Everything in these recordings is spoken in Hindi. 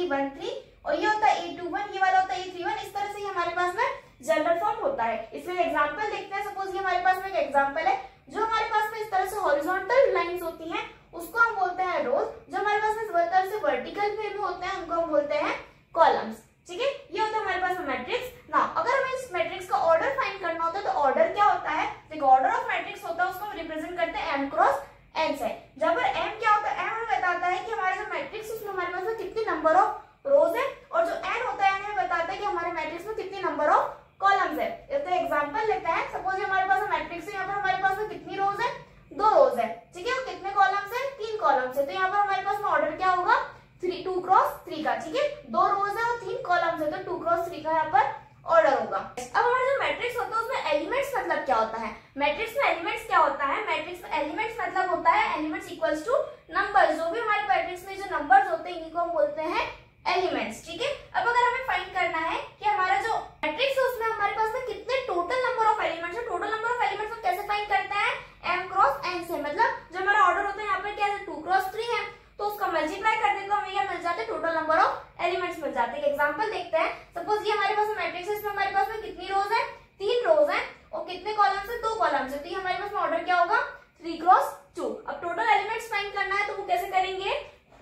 A13 और ये होता है A21, ये वाला होता है A31। इस तरह से ये हमारे पास में जनरल फॉर्म होता है। इसमें एग्जांपल देखते हैं। सपोज ये हमारे पास में एक एग्जांपल है, जो हमारे पास में इस तरह से हॉरिजॉन्टल लाइंस होती हैं उसको हम बोलते हैं रोज, जो हमारे पास में इस तरह से वर्टिकल वे में होते हैं उनको हम बोलते हैं कॉलम्स। ठीक है, ये होता है हमारे पास में मैट्रिक्स। नाउ अगर हमें इस मैट्रिक्स का ऑर्डर फाइंड करना होता है तो ऑर्डर क्या होता है, देखो ऑर्डर ऑफ मैट्रिक्स होता है उसको हम रिप्रेजेंट करते हैं m क्रॉस n से। जहां पर m क्या होता है, m हमें बताता है कि हमारे जो मैट्रिक्स उसमें हमारे पास में कितनी नंबर ऑफ रोज है, और जो n होता है हमें बताता है कि हमारे मैट्रिक्स में कितनी नंबर ऑफ कॉलम्स है। तो एग्जांपल लेते हैं। सपोज ये हमारे पास मैट्रिक्स है, यहाँ पर हमारे पास में कितनी रोज है, 2 रोज है। ठीक है, और कितने कॉलम्स है, 3 कॉलम्स है। तो यहाँ पर हमारे पास में ऑर्डर क्या होगा, 2 क्रॉस 3 का। ठीक है, 2 रोज है और 3 कॉलम्स है, तो 2 क्रॉस 3 का यहाँ पर ऑर्डर होगा। अब हमारा जो मैट्रिक्स होता है उसमें एलिमेंट्स मतलब क्या होता है, मैट्रिक्स में एलिमेंट्स क्या होता है, मैट्रिक्स में एलिमेंट्स मतलब होता है एलिमेंट्स इक्वल्स टू नंबर्स। जो भी हमारे मैट्रिक्स में जो नंबर्स होते हैं इनको हम बोलते हैं एलिमेंट्स। ठीक है, अब अगर हमें फाइंड करना है कि हमारा जो मैट्रिक्स है उसमें हमारे पास में कितने टोटल नंबर ऑफ एलिमेंट्स है, टोटल नंबर ऑफ एलिमेंट्स हम कैसे फाइंड करते हैं, m क्रॉस n से। मतलब जो हमारा ऑर्डर होता है यहाँ पर क्या है, 2 क्रॉस 3 है, तो उसका मल्टीप्लाई कर दें तो हमें ये मिल जाते हैं टोटल नंबर ऑफ एलिमेंट्स मिल जाते हैं। एग्जांपल देखते हैं। सपोज ये हमारे पास मैट्रिक्स है, इसमें हमारे पास में कितनी रोज है, 3 रोज है, और कितने कॉलम्स है, 2 कॉलम्स है। तो ये हमारे पास में ऑर्डर क्या होगा, 3 क्रॉस 2। अब टोटल एलिमेंट्स फाइंड करना है तो वो कैसे करेंगे,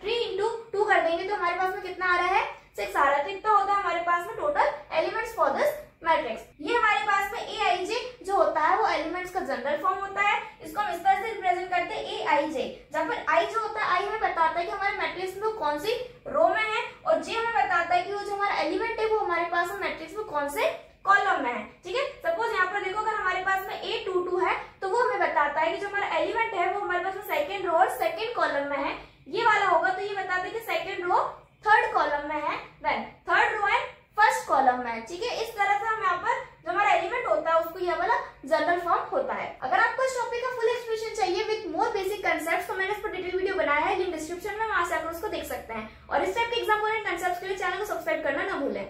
3 इंटू 2 कर देंगे, तो हमारे पास में कितना आ रहा है, 6 आ रहा है। तो इतना होता है हमारे पास में total elements for this matrix. ये हमारे पास में aij जो होता है वो एलिमेंट्स का जनरल फॉर्म होता है। इसको हम इस तरह से रिप्रेजेंट करते हैं aij, जहां पर i जो होता है, i हमें बताता है कि हमारे मैट्रिक्स में कौन सी रो में है, और j हमें बताता है कि वो जो हमारा एलिमेंट है वो हमारे पास में मैट्रिक्स में कौन से कॉलम में है। ठीक है, सपोज यहाँ पर देखो अगर हमारे पास में A22 है तो वो हमें बताता है कि जो हमारा एलिमेंट है वो हमारे पास में सेकंड रो और सेकंड कॉलम में है, ये वाला होगा। तो ये बताता है कि सेकंड रो थर्ड कॉलम में है, then third row and first column में है। ठीक है, इस तरह से हम यहाँ पर जो हमारा एलिमेंट होता है उसको ये वाला जनरल फॉर्म होता है। अगर आपको इस टॉपिक का फुल एक्सप्लेनेशन चाहिए विद मोर बेसिक कंसेप्ट्स तो मैंने इस पर डिटेल वीडियो बनाया है, लिंक डिस्क्रिप्शन में, वहां से आप उसको देख सकते हैं। और इस टाइप के एग्जाम ओरिएंटेड कंसेप्ट्स के लिए चैनल को सब्सक्राइब करना ना भूलें।